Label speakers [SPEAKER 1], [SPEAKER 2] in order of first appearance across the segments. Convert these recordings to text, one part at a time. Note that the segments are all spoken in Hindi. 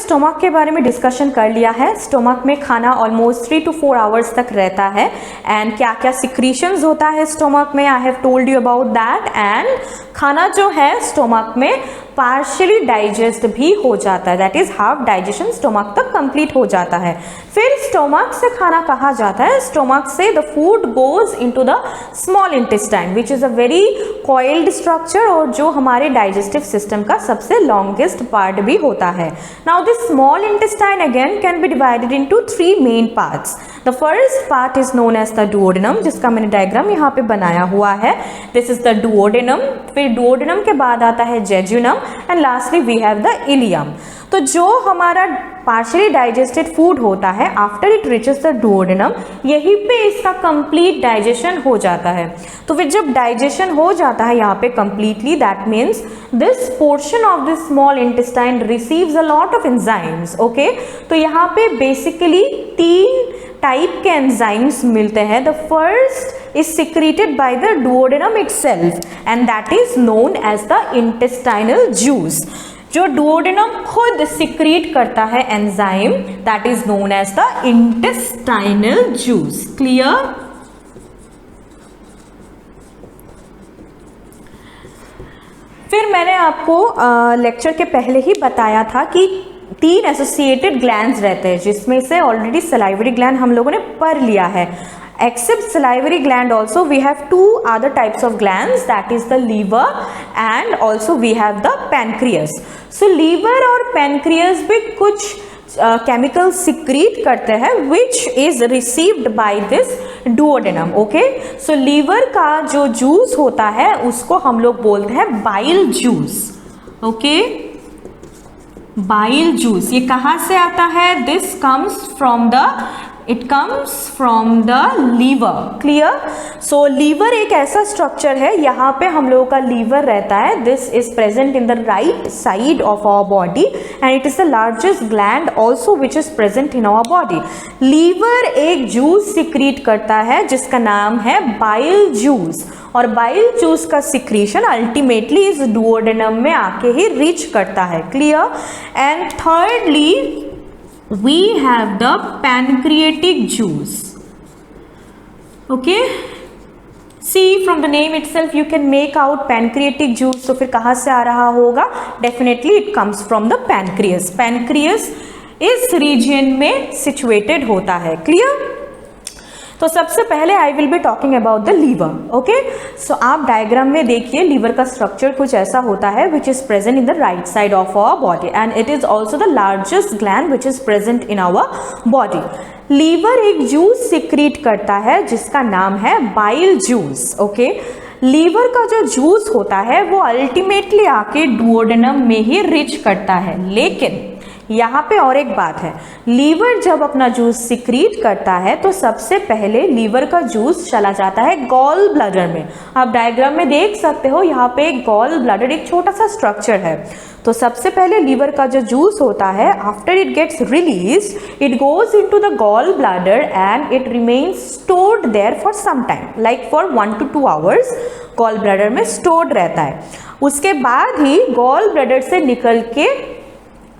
[SPEAKER 1] स्टोमक के बारे में डिस्कशन कर लिया है। स्टोमक में खाना ऑलमोस्ट 3 to 4 आवर्स तक रहता है। एंड क्या क्या सिक्रीशंस होता है स्टोमक में, I have told you about that. And खाना जो है स्टोमक में पार्शियली डाइजेस्ट भी हो जाता है, that is half digestion stomach तक कंप्लीट हो जाता है। फिर स्टोमक से खाना कहा जाता है, स्टोमक से the food goes into the small intestine which is a very coiled structure और जो हमारे डाइजेस्टिव सिस्टम का सबसे लॉन्गेस्ट पार्ट भी होता है। Now this small intestine again can be divided into 3 main parts. The first part is known as the duodenum, जिसका मैंने डायग्राम यहाँ पे बनाया हुआ है। This is the duodenum. फिर डुओडेनम के बाद आता है jejunum and lastly we have the ileum. तो जो हमारा पार्शियली डाइजेस्टेड फूड होता है after it reaches the duodenum, यहीं पे इसका कंप्लीट डाइजेशन हो जाता है। तो फिर जब डाइजेशन हो जाता है यहाँ पे completely, that means this portion of this small intestine receives a lot of enzymes. Okay, तो यहाँ पे बेसिकली 3 टाइप के एंजाइम्स मिलते हैं। The first is secreted by the duodenum itself and that is known as the intestinal juice। जो डुओडेनम खुद सिक्रीट करता है enzyme, that is known as the intestinal juice. Clear? फिर मैंने आपको लेक्चर के पहले ही बताया था कि 3 एसोसिएटेड ग्लैंड्स रहते हैं, जिसमें से ऑलरेडी सलाइवरी ग्लैंड हम लोगों ने पढ़ लिया है। Except salivary gland also we have 2 other types of glands, that is the liver and also we have the pancreas। So liver और pancreas भी कुछ chemicals secrete करते हैं which is received by this duodenum। okay, so liver का जो juice होता है उसको हम लोग बोलते हैं bile juice। okay, bile juice ये कहाँ से आता है? This comes from the It comes from the liver। Clear? So liver एक ऐसा स्ट्रक्चर है, यहाँ पे हम लोगों का लीवर रहता है। This is present in the right side of our body and it is the largest gland also which is present in our body। Liver एक जूस सिक्रीट करता है जिसका नाम है बाइल जूस, और बाइल जूस का सिक्रीशन अल्टीमेटली इस डुओडेनम में आके ही रीच करता है। Clear? And thirdly we have the pancreatic juice। okay, see from the name itself you can make out pancreatic juice। तो फिर कहाँ से आ रहा होगा? definitely it comes from the pancreas। pancreas इस region में situated होता है। clear? तो सबसे पहले I will be talking about the liver. Okay, so आप डायग्राम में देखिए लीवर का स्ट्रक्चर कुछ ऐसा होता है which is present in the right side of our body and it is also the largest gland which is present in our body. Liver एक जूस सिक्रीट करता है जिसका नाम है बाइल जूस। ओके, लीवर का जो जूस होता है वो अल्टीमेटली आके डुओडेनम में ही रिच करता है। लेकिन यहाँ पे और एक बात है, लीवर जब अपना जूस सिक्रीट करता है तो सबसे पहले लीवर का जूस चला जाता है गॉल ब्लैडर में। आप डायग्राम में देख सकते हो यहाँ पे एक गॉल ब्लैडर एक छोटा सा स्ट्रक्चर है। तो सबसे पहले लीवर का जो जूस होता है after it gets release it goes into the gall bladder and it remains stored there for some time, like for 1 to 2 hours gall bladder में स्टोर्ड रहता है। उसके बाद ही गॉल ब्लैडर से निकल के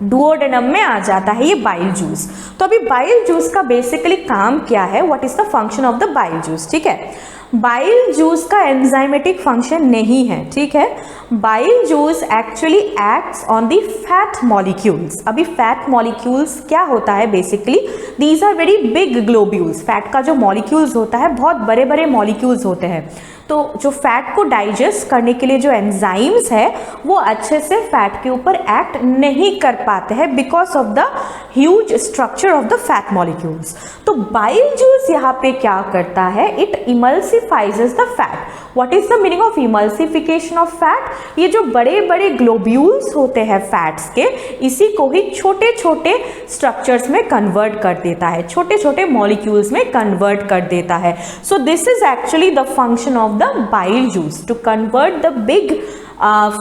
[SPEAKER 1] डुओडेनम में आ जाता है ये बाइल जूस। तो अभी बाइल जूस का बेसिकली काम क्या है? What is the function of the bile juice? ठीक है, बाइल जूस का एंजाइमेटिक फंक्शन नहीं है। ठीक है, bile juice actually acts on the fat molecules. अभी फैट मॉलिक्यूल्स क्या होता है? Basically these are very big globules. Fat का जो मॉलिक्यूल्स होता है बहुत बड़े बड़े मॉलिक्यूल्स होते हैं। तो जो फैट को डाइजेस्ट करने के लिए जो एंजाइम्स है वो अच्छे से फैट के ऊपर एक्ट नहीं कर पाते हैं because of the huge structure of the fat molecules. तो बाइल जूस यहाँ पे क्या करता है? It emulsifies the fat. What is the meaning of emulsification of fat? ये जो बड़े बड़े ग्लोब्यूल्स होते हैं फैट्स के, इसी को ही छोटे छोटे स्ट्रक्चर्स में कन्वर्ट कर देता है, छोटे छोटे मॉलिक्यूल्स में कन्वर्ट कर देता है। So this is actually the function of the bile juice, to convert the big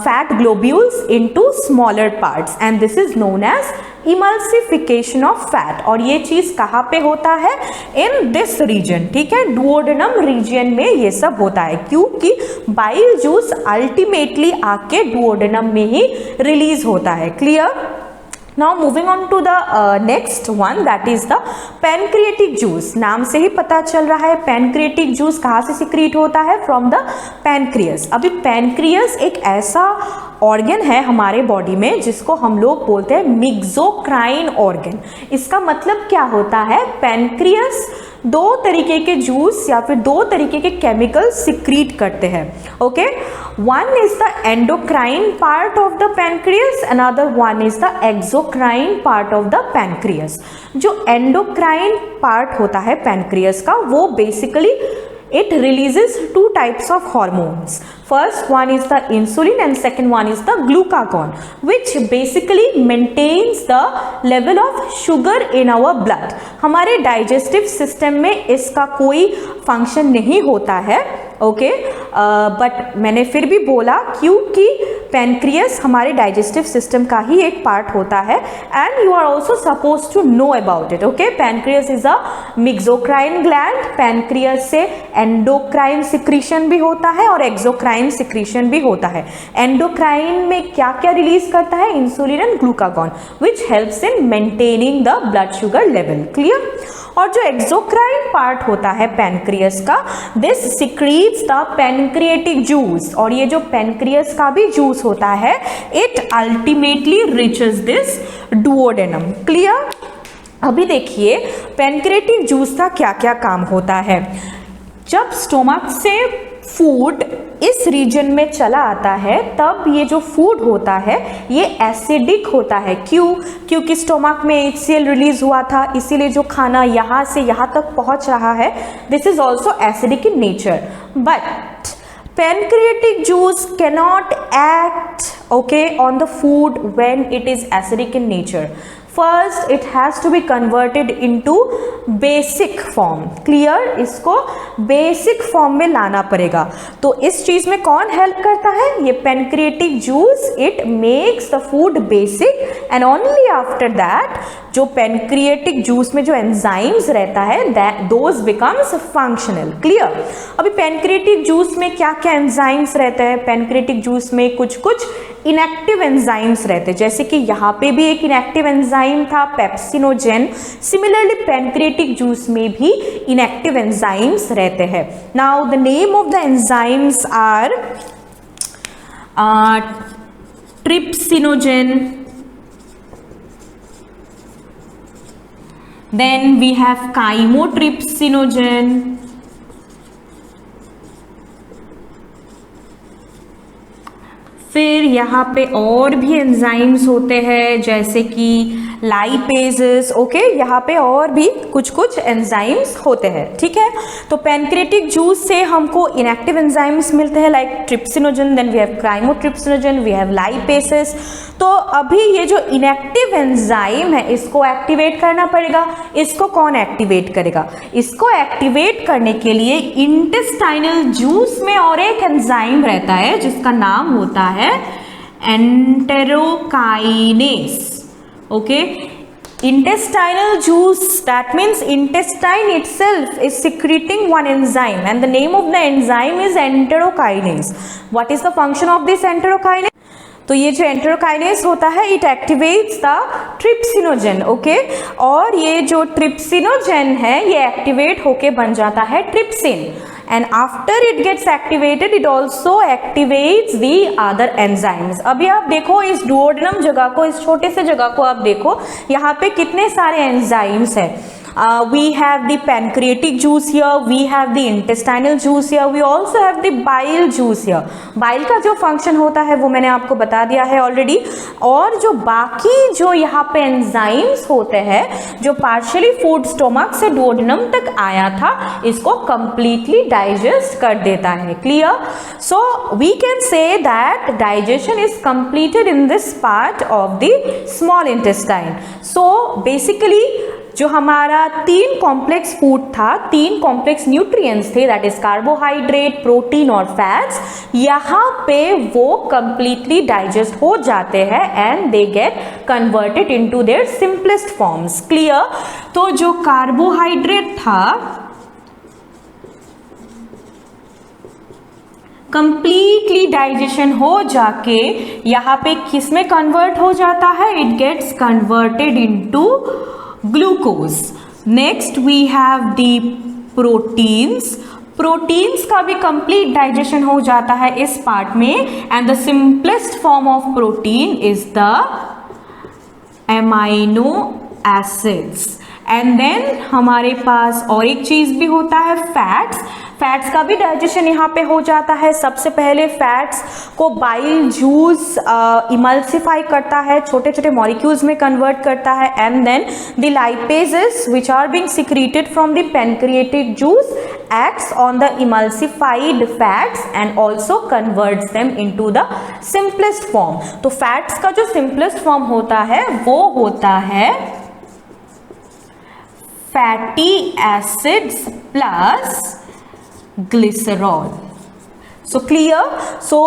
[SPEAKER 1] fat globules into smaller parts and this is known as emulsification of fat। और ये चीज कहाँ पे होता है? in this region। ठीक है, डुओडेनम रीजन में ये सब होता है क्योंकि बाइल जूस अल्टीमेटली आके डुओडेनम में ही रिलीज होता है। Clear? Now moving on to the next one, that is the pancreatic juice. नाम से ही पता चल रहा है पैनक्रिएटिक जूस कहाँ से सिक्रीट होता है, फ्रॉम द पैनक्रियस। अभी पैनक्रियस एक ऐसा ऑर्गन है हमारे बॉडी में जिसको हम लोग बोलते हैं मिक्सोक्राइन ऑर्गन। इसका मतलब क्या होता है, पैनक्रियस दो तरीके के जूस या फिर दो तरीके के केमिकल सिक्रीट करते हैं। Okay, one is the endocrine part of the pancreas, another one is the exocrine part of the pancreas. जो एंडोक्राइन पार्ट होता है पैनक्रियस का, वो basically it releases two types of hormones. First one is the insulin and second one is the glucagon, which basically maintains the level of sugar in our blood. हमारे digestive system में इसका कोई function नहीं होता है, ओके, बट मैंने फिर भी बोला क्योंकि पैनक्रियस हमारे डाइजेस्टिव सिस्टम का ही एक पार्ट होता है, and you are also supposed to know about it. Okay, pancreas is a mixocrine gland. Pancreas से एंडोक्राइन सिक्रीशन भी होता है और एक्सोक्राइन सिक्रीशन भी होता है। एंडोक्राइन में क्या क्या रिलीज करता है, insulin and glucagon, which helps in maintaining the blood sugar level. Clear. और जो एक्सोक्राइन पार्ट होता है पैनक्रियस का, this secretes the pancreatic juice, और ये जो पैनक्रियस का भी जूस होता है, it ultimately reaches this duodenum. Clear. अभी देखिए पैनक्रिएटिक जूस का क्या क्या काम होता है। जब स्टोमक से फूड इस रीजन में चला आता है, तब ये जो फूड होता है ये एसिडिक होता है। क्यों? क्योंकि स्टोमक में HCl रिलीज हुआ था, इसीलिए जो खाना यहाँ से यहाँ तक पहुँच रहा है, this is also acidic in nature. But pancreatic juice cannot act, okay, on the food when it is acidic in nature. First it has to be converted into basic form. Clear? इसको basic form में लाना पड़ेगा। तो इस चीज में कौन हेल्प करता है? ये pancreatic juice, it makes the food basic and only after that जो pancreatic juice में जो enzymes रहता है, that those becomes functional. Clear? अभी pancreatic juice में क्या क्या enzymes रहते हैं? pancreatic juice में कुछ कुछ इनएक्टिव एंजाइम्स रहते हैं, जैसे कि यहाँ पे भी एक इनएक्टिव एंजाइम था पेप्सिनोजेन। सिमिलरली पैनक्रिएटिक जूस में भी इनएक्टिव एंजाइम्स रहते हैं। Now the name of the enzymes are trypsinogen, then we have chymotrypsinogen, फिर यहाँ पे और भी एंजाइम्स होते हैं जैसे कि लाइपेजेस। ओके, यहाँ पे और भी कुछ कुछ एंजाइम्स होते हैं। ठीक है, तो पैनक्रिएटिक जूस से हमको इनएक्टिव एंजाइम्स मिलते हैं like trypsinogen, then we have chymotrypsinogen, we have lipases. तो अभी ये जो इनएक्टिव एंजाइम है इसको एक्टिवेट करना पड़ेगा। इसको कौन एक्टिवेट करेगा? इसको एक्टिवेट करने के लिए इंटेस्टाइनल जूस में और एक एंजाइम रहता है जिसका नाम होता है enterokinase. Okay, intestinal juice, that means intestine itself is secreting one enzyme and the name of the enzyme is enterokinase. What is the function of this enterokinase? तो ये जो एंटेरोकाइनेस होता है it activates the trypsinogen. Okay, और ये जो ट्रिप्सिनोजेन है ये एक्टिवेट होके बन जाता है trypsin, and after it gets activated it also activates the other enzymes। अभी आप देखो इस डुओडेनम जगह को, इस छोटे से जगह को आप देखो, यहाँ पे कितने सारे एंजाइम्स हैं। We have the pancreatic juice here, we have the intestinal juice here, we also have the bile juice here। Bile का जो फंक्शन होता है वो मैंने आपको बता दिया है ऑलरेडी। और जो बाकी जो यहाँ पे एंजाइम्स होते हैं जो पार्शियली फूड स्टोमक से डुओडेनम तक आया था, इसको कंप्लीटली डाइजेस्ट कर देता है। Clear? So we can say that digestion is completed in this part of the small intestine. So basically जो हमारा 3 कॉम्प्लेक्स फूड था, 3 कॉम्प्लेक्स न्यूट्रिएंट्स थे, दैट इज कार्बोहाइड्रेट, प्रोटीन और फैट्स, यहाँ पे वो कंप्लीटली डाइजेस्ट हो जाते हैं and they get converted into their simplest forms. Clear? तो जो कार्बोहाइड्रेट था, कंप्लीटली डाइजेशन हो जाके यहाँ पे किस में कन्वर्ट हो जाता है, it gets converted into glucose. Next we have the proteins. Proteins का भी कंप्लीट डाइजेशन हो जाता है इस पार्ट में, and the simplest form of protein is the amino acids. And then हमारे पास और एक चीज भी होता है, फैट्स। फैट्स का भी डाइजेशन यहाँ पे हो जाता है। सबसे पहले फैट्स को बाइल जूस इमल्सिफाई करता है, छोटे छोटे मॉलिक्यूल्स में कन्वर्ट करता है, and then the lipases which are being secreted from the pancreatic juice acts on the emulsified fats and also converts them into the simplest form। तो फैट्स का जो सिंपलेस्ट फॉर्म होता है वो होता है fatty acids plus glycerol. So clear. So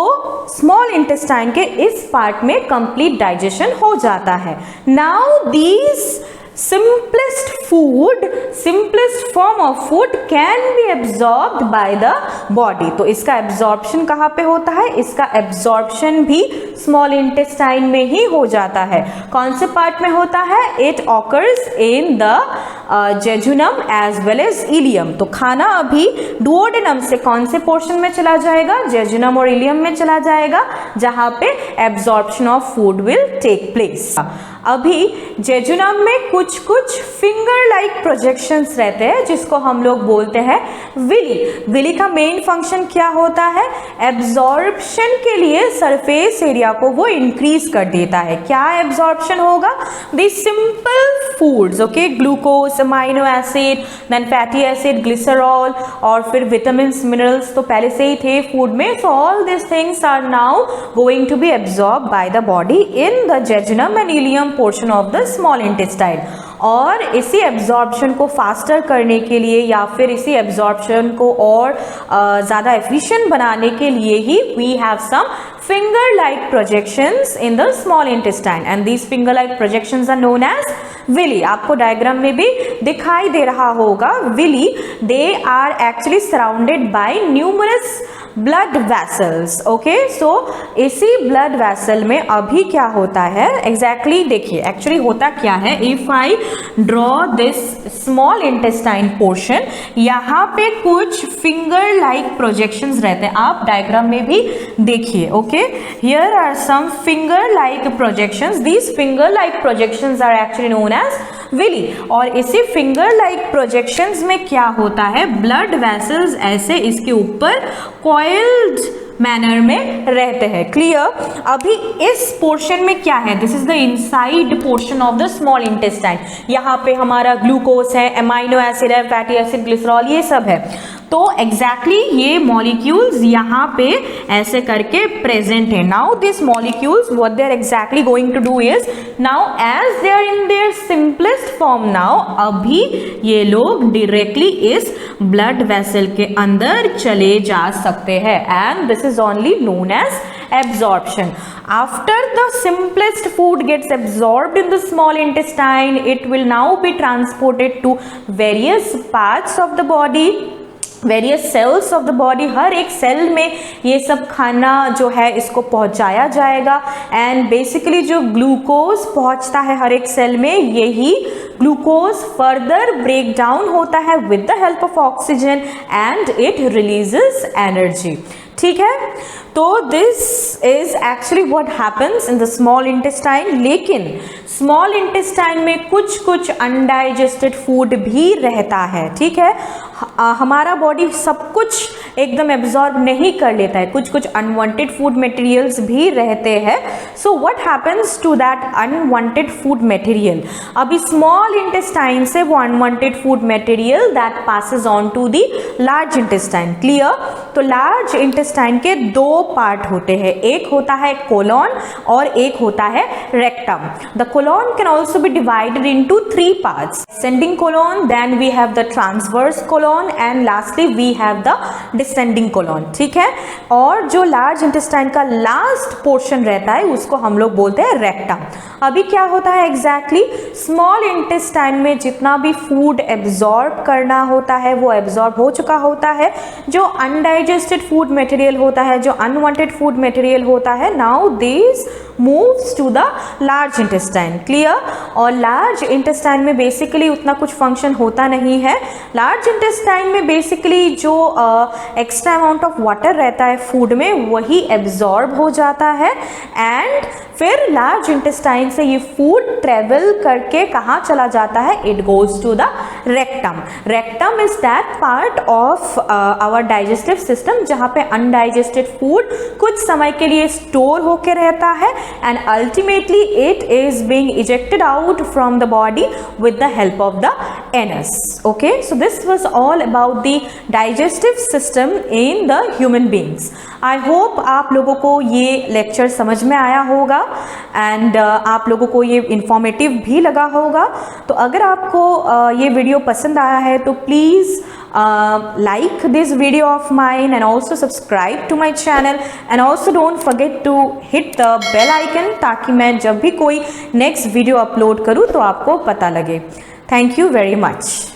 [SPEAKER 1] small intestine के इस पार्ट में कंप्लीट डाइजेशन हो जाता है। Now these simplest food, simplest form of food can be absorbed by the body। तो इसका absorption कहाँ पे होता है, इसका absorption भी small intestine में ही हो जाता है। कौन से पार्ट में होता है, it occurs in the jejunum as well as ileum। तो खाना अभी duodenum से कौन से पोर्शन में चला जाएगा, jejunum और ileum में चला जाएगा, जहाँ पे absorption of food will take place। अभी जेजुनम में कुछ कुछ फिंगर लाइक प्रोजेक्शंस रहते हैं जिसको हम लोग बोलते हैं विली। विली का मेन फंक्शन क्या होता है, एब्जॉर्प्शन के लिए सरफेस एरिया को वो इंक्रीज कर देता है। क्या एब्जॉर्प्शन होगा, the simple foods, okay, glucose, amino acid, then fatty acid, glycerol और फिर विटामिन मिनरल्स तो पहले से ही थे फूड में। So all this things are now going to be absorb by the body in the jejunum and ileum portion of the small intestine. और इसी एब्जॉर्प्शन को फास्टर करने के लिए या फिर इसी एब्जॉर्प्शन को और ज़्यादा एफिशिएंट बनाने के लिए ही we have some finger like projections in the small intestine and these finger like projections are known as villi। आपको डायग्राम में भी दिखाई दे रहा होगा villi। they are actually surrounded by numerous blood vessels। Okay, so इसी blood vessel में अभी क्या होता है exactly देखिए, एक्चुअली होता क्या है, if I draw this small intestine portion, यहाँ पे कुछ finger like projections रहते हैं, आप डायग्राम में भी देखिए। Okay, here are some finger-like projections. These finger-like projections are actually known as villi। और इसी finger-like projections में क्या होता है, blood vessels ऐसे इसके ऊपर coiled मैनर में रहते हैं। क्लियर। अभी इस पोर्शन में क्या है, this is the inside portion of the small intestine. यहाँ पे हमारा ग्लूकोज है, एमाइनो एसिड है, फैटी एसिड, ग्लिसरॉल, ये सब है। तो एग्जैक्टली ये मॉलिक्यूल्स यहाँ पे ऐसे करके प्रेजेंट है। Now this molecules what they are exactly going to do is, now as they are in their simplest form, now अभी ये लोग डायरेक्टली इस ब्लड वेसल के अंदर चले जा सकते हैं, and this is only known as absorption। After the simplest food gets absorbed in the small intestine, it will now be transported to various parts of the body, various cells of the body. हर एक सेल में ये सब खाना जो है इसको पहुंचाया जाएगा, एंड बेसिकली जो ग्लूकोज पहुंचता है हर एक सेल में, यही ग्लूकोज फर्दर ब्रेक डाउन होता है with the help of oxygen and it releases energy. ठीक है, तो this is actually what happens in the small intestine. लेकिन स्मॉल इंटेस्टाइन में कुछ कुछ अनडाइजेस्टेड फूड भी रहता है। ठीक है, हमारा बॉडी सब कुछ एकदम एब्जॉर्ब नहीं कर लेता है, कुछ कुछ अनवांटेड फूड मटेरियल्स भी रहते हैं। So what happens to that unwanted food material, अभी स्मॉल इंटेस्टाइन से वो unwanted food material that passes on to the large intestine. Clear. तो लार्ज इंटेस्टाइन के दो पार्ट होते हैं, एक होता है कोलॉन और एक होता है rectum. The colon can also be divided into 3 parts, ascending colon, then we have the transverse colon, and lastly we have the descending colon, ठीक है। और जो लार्ज इंटेस्टाइन का लास्ट पोर्शन रहता है उसको हम लोग बोलते हैं रेक्टम। अभी क्या होता है एग्जैक्टली, स्मॉल इंटेस्टाइन में जितना भी फूड एब्जॉर्ब करना होता है वो एब्जॉर्ब हो चुका होता है। जो अनडाइजेस्टेड फूड मटेरियल होता है, जो अनवांटेड फूड मटेरियल होता है, now this moves to the large intestine, clear. और लार्ज इंटेस्टाइन में बेसिकली उतना कुछ फंक्शन होता नहीं है। लार्ज इंटेस्टाइन में बेसिकली जो एक्स्ट्रा अमाउंट ऑफ वाटर रहता है फूड में वही एब्जॉर्ब हो जाता है एंड फिर लार्ज इंटेस्टाइन से ये फूड ट्रेवल करके कहाँ चला जाता है, it goes to the rectum. Rectum is that part of our digestive system जहाँ पे अनडाइजेस्टेड फूड कुछ समय के लिए स्टोर होके रहता है and ultimately it is being ejected out from the body with the help of the anus. Okay, so this was all about the digestive system in the human beings. I hope आप लोगों को ये लेक्चर समझ में आया होगा एंड आप लोगों को ये इंफॉर्मेटिव भी लगा होगा। तो अगर आपको ये वीडियो पसंद आया है तो please like this video of mine and also subscribe to my channel and also don't forget to hit the bell icon ताकि मैं जब भी कोई नेक्स्ट वीडियो अपलोड करूँ तो आपको पता लगे। Thank you very much.